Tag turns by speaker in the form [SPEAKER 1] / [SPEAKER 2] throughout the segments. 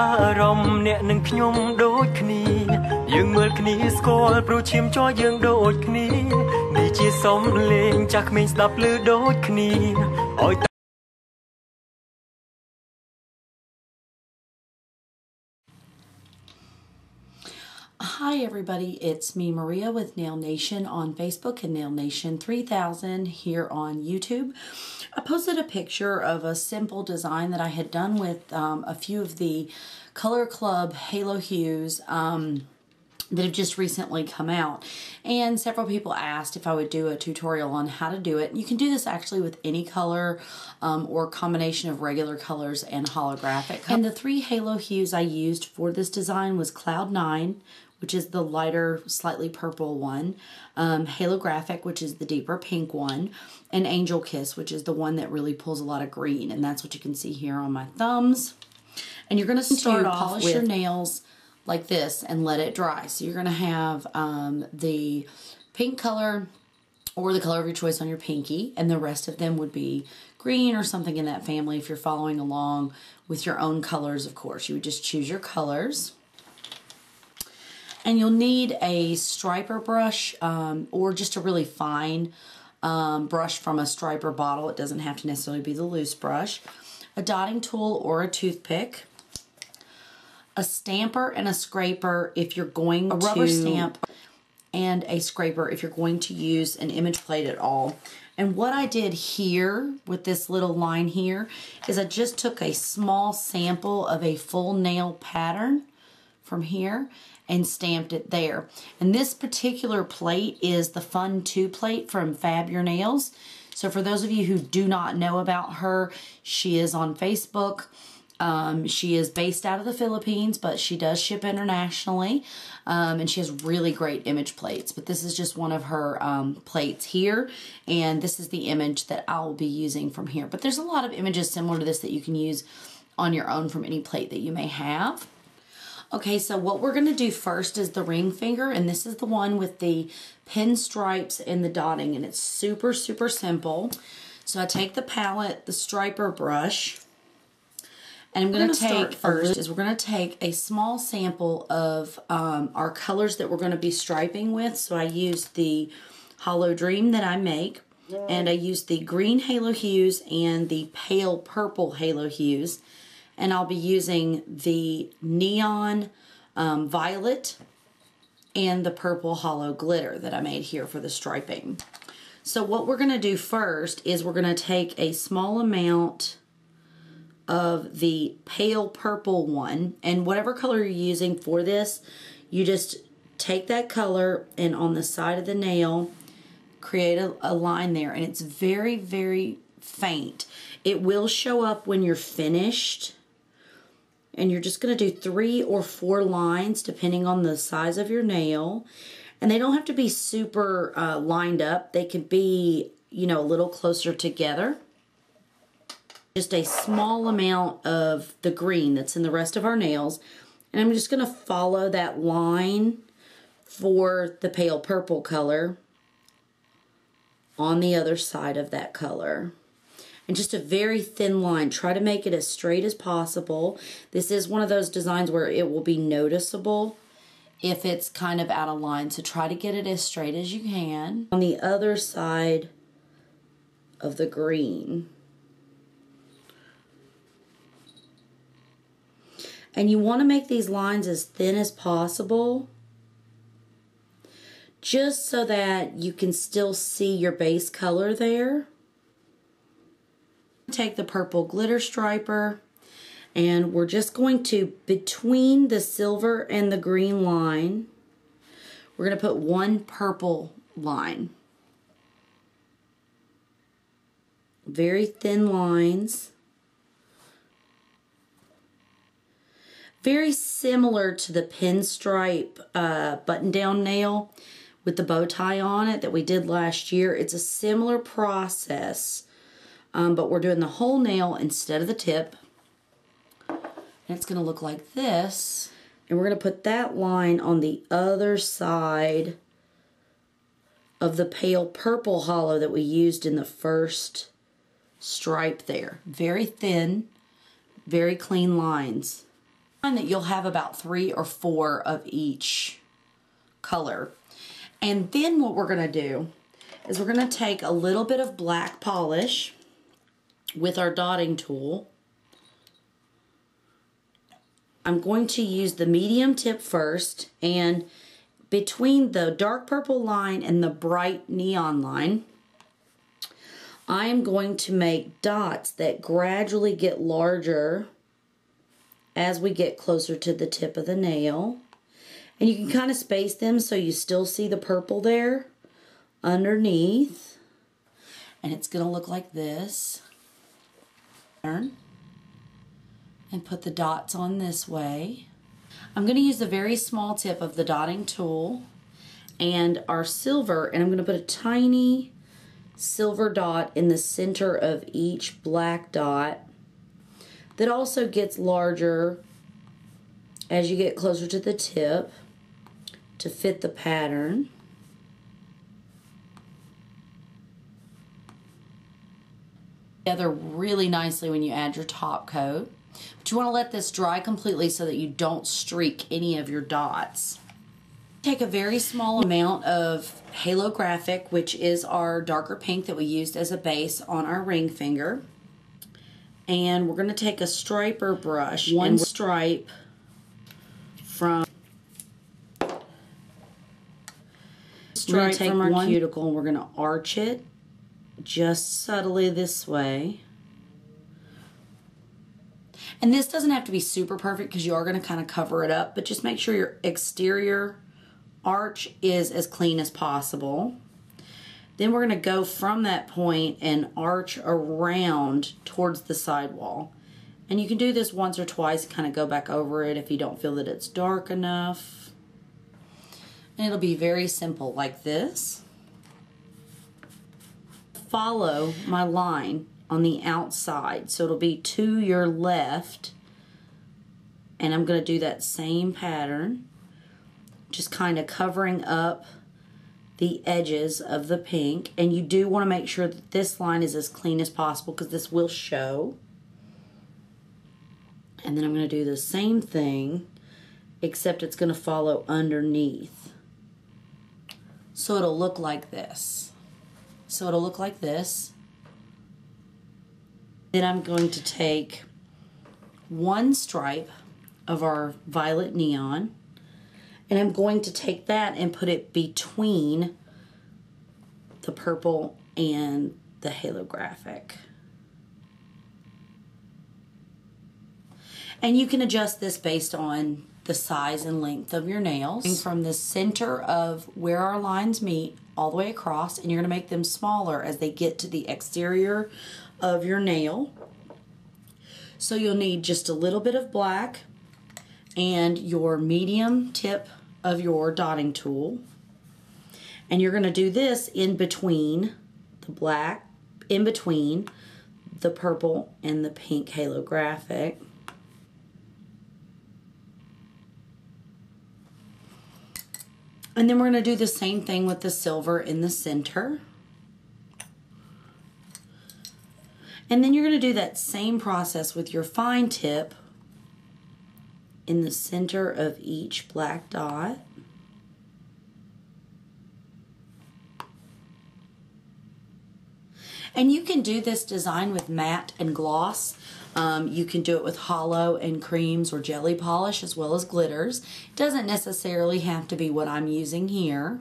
[SPEAKER 1] អារម្មណ៍អ្នកនឹងខ្ញុំដូចគ្នាយើងមើលគ្នាស្គាល់ព្រោះឈាមជ័រយើងដូចគ្នានេះជាសំឡេងចាស់ក្មេងស្ដាប់ឮដូចគ្នាឲ្យ
[SPEAKER 2] Hi everybody, it's me Maria with Nail Nation on Facebook and Nail Nation 3000 here on YouTube. I posted a picture of a simple design that I had done with a few of the Color Club Halo Hues that have just recently come out, and several people asked if I would do a tutorial on how to do it. You can do this actually with any color or combination of regular colors and holographic. And the three halo hues I used for this design was Cloud 9, which is the lighter, slightly purple one, Halographic, which is the deeper pink one, and Angel Kiss, which is the one that really pulls a lot of green, and that's what you can see here on my thumbs. And you're going to start off polish your nails like this and let it dry. So you're going to have the pink color or the color of your choice on your pinky, and the rest of them would be green or something in that family. If you're following along with your own colors, of course, you would just choose your colors. And you'll need a striper brush or just a really fine brush from a striper bottle. It doesn't have to necessarily be the loose brush. A dotting tool or a toothpick. A stamper and a scraper if you're going to... A rubber stamp and a scraper if you're going to use an image plate at all. And what I did here with this little line here is I just took a small sample of a full nail pattern from here and stamped it there. And this particular plate is the Fun 2 plate from Fab Your Nails. So for those of you who do not know about her, she is on Facebook. She is based out of the Philippines, but she does ship internationally, and she has really great image plates. But this is just one of her plates here, and this is the image that I'll be using from here. But there's a lot of images similar to this that you can use on your own from any plate that you may have. Okay, so what we're going to do first is the ring finger, and this is the one with the pinstripes and the dotting, and it's super, super simple. So I take the palette, the striper brush, and I'm going to take first is we're going to take a small sample of our colors that we're going to be striping with. So I used the Hollow Dream that I make, and I used the green halo hues and the pale purple halo hues. And I'll be using the neon violet and the purple hollow glitter that I made here for the striping. So what we're going to do first is we're going to take a small amount of the pale purple one, and whatever color you're using for this, you just take that color and on the side of the nail create a line there, and it's very, very faint. It will show up when you're finished, and you're just going to do 3 or 4 lines depending on the size of your nail, and they don't have to be super lined up. They could be, you know, a little closer together. Just a small amount of the green that's in the rest of our nails, and I'm just going to follow that line for the pale purple color on the other side of that color. And just a very thin line. Try to make it as straight as possible. This is one of those designs where it will be noticeable if it's kind of out of line, so try to get it as straight as you can. On the other side of the green. And you want to make these lines as thin as possible, just so that you can still see your base color there. Take the purple glitter striper, and we're just going to, between the silver and the green line, we're going to put one purple line. Very thin lines. Very similar to the pinstripe button-down nail with the bow tie on it that we did last year. It's a similar process, but we're doing the whole nail instead of the tip. And it's going to look like this. And we're going to put that line on the other side of the pale purple hollow that we used in the first stripe there. Very thin, very clean lines. Find that you'll have about 3 or 4 of each color. And then what we're going to do is we're going to take a little bit of black polish with our dotting tool. I'm going to use the medium tip first, and between the dark purple line and the bright neon line, I am going to make dots that gradually get larger as we get closer to the tip of the nail. And you can kind of space them so you still see the purple there underneath. And it's going to look like this. And put the dots on this way. I'm going to use the very small tip of the dotting tool and our silver, and I'm going to put a tiny silver dot in the center of each black dot that also gets larger as you get closer to the tip to fit the pattern. Together really nicely when you add your top coat. But you want to let this dry completely so that you don't streak any of your dots. Take a very small amount of Halo Graphic, which is our darker pink that we used as a base on our ring finger. And we're going to take a striper brush, one stripe from our cuticle, and we're going to arch it just subtly this way. And this doesn't have to be super perfect because you are going to kind of cover it up, but just make sure your exterior arch is as clean as possible. Then we're going to go from that point and arch around towards the sidewall. And you can do this once or twice, kind of go back over it if you don't feel that it's dark enough. And it'll be very simple like this. Follow my line on the outside, so it'll be to your left, and I'm going to do that same pattern, just kind of covering up the edges of the pink. And you do want to make sure that this line is as clean as possible because this will show. And then I'm going to do the same thing, except it's going to follow underneath, so it'll look like this. So it'll look like this. Then I'm going to take one stripe of our violet neon, and I'm going to take that and put it between the purple and the Halo Graphic. And you can adjust this based on the size and length of your nails. From the center of where our lines meet all the way across, and you're going to make them smaller as they get to the exterior of your nail. So you'll need just a little bit of black and your medium tip of your dotting tool. And you're going to do this in between the black, in between the purple and the pink Halo Graphic. And then we're going to do the same thing with the silver in the center. And then you're going to do that same process with your fine tip in the center of each black dot. And you can do this design with matte and gloss. You can do it with hollow and creams or jelly polish as well as glitters. It doesn't necessarily have to be what I'm using here.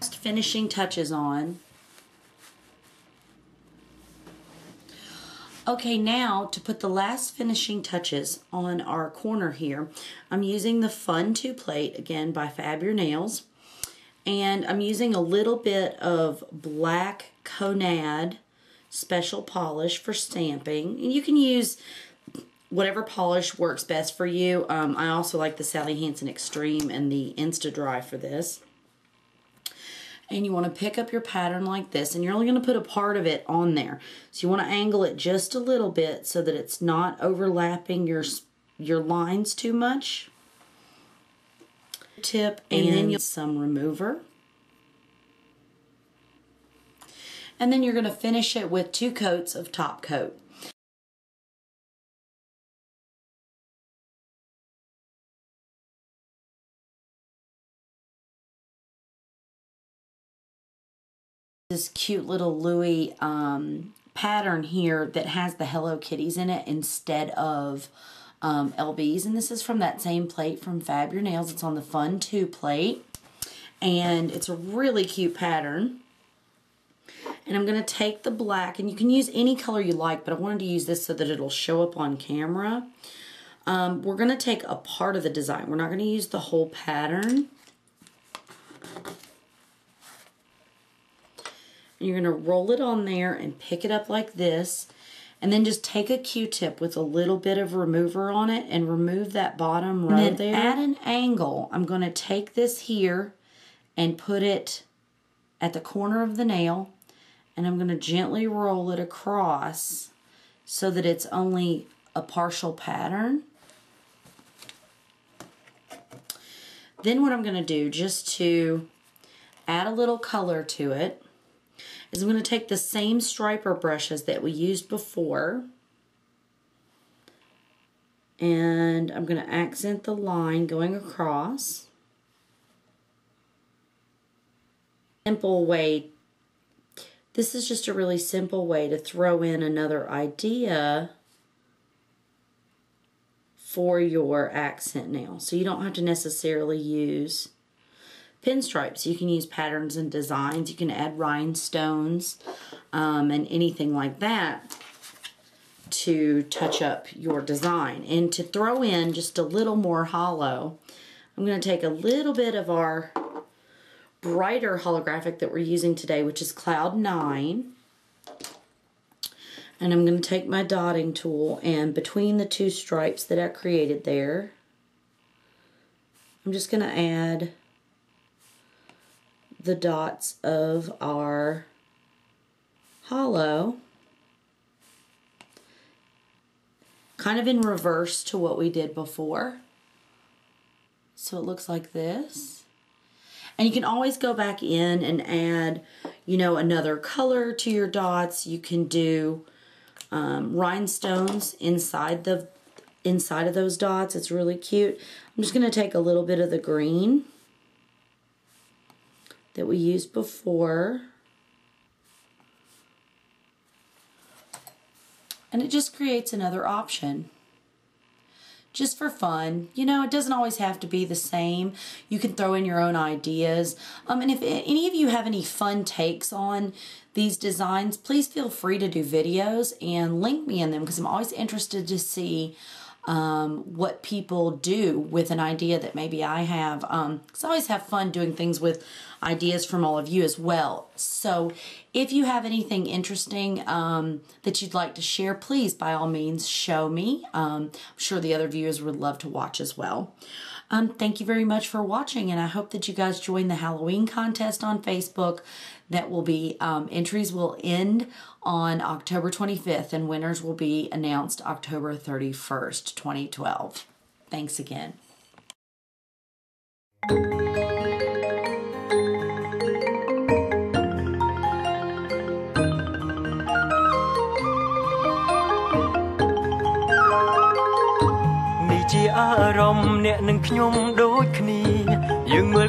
[SPEAKER 2] Just finishing touches on. Okay, now to put the last finishing touches on our corner here, I'm using the Fun 2 plate, again by Fab Your Nails. And I'm using a little bit of black Conad special polish for stamping. And you can use whatever polish works best for you. I also like the Sally Hansen Extreme and the Insta-Dry for this. And you want to pick up your pattern like this, and you're only going to put a part of it on there. So you want to angle it just a little bit so that it's not overlapping your lines too much. Tip, and then you'll some remover. And then you're going to finish it with 2 coats of top coat. this cute little Louis pattern here that has the Hello Kitties in it instead of LBs. And this is from that same plate from Fab Your Nails. It's on the Fun 2 plate. And it's a really cute pattern. And I'm going to take the black, and you can use any color you like, but I wanted to use this so that it'll show up on camera. We're going to take a part of the design. We're not going to use the whole pattern. And you're going to roll it on there and pick it up like this. And then just take a Q-tip with a little bit of remover on it and remove that bottom row
[SPEAKER 3] And
[SPEAKER 2] there. At an angle, I'm going to take this here and put it at the corner of the nail, and I'm going to gently roll it across so that it's only a partial pattern. Then what I'm going to do, just to add a little color to it, is I'm going to take the same striper brushes that we used before, and I'm going to accent the line going across. Simple way. This is just a really simple way to throw in another idea for your accent nail. So you don't have to necessarily use pinstripes. You can use patterns and designs. You can add rhinestones and anything like that to touch up your design. And to throw in just a little more hollow, I'm going to take a little bit of our brighter holographic that we're using today, which is Cloud 9. And I'm going to take my dotting tool, and between the two stripes that I created there, I'm just going to add the dots of our hollow, kind of in reverse to what we did before. So it looks like this. And you can always go back in and add, you know, another color to your dots. You can do rhinestones inside of those dots. It's really cute. I'm just going to take a little bit of the green that we used before, and it just creates another option. Just for fun. You know, it doesn't always have to be the same. You can throw in your own ideas. And if any of you have any fun takes on these designs, please feel free to do videos and link me in them, because I'm always interested to see what people do with an idea that maybe I have. Because I always have fun doing things with ideas from all of you as well. So if you have anything interesting that you'd like to share, please, by all means, show me. I'm sure the other viewers would love to watch as well. Thank you very much for watching, and I hope that you guys join the Halloween contest on Facebook. That will be, entries will end on October 25th, and winners will be announced October 31st, 2012. Thanks again.
[SPEAKER 1] Ni ជាអារម្មណ៍អ្នកនឹងខ្ញុំដូចគ្នាយើងមើល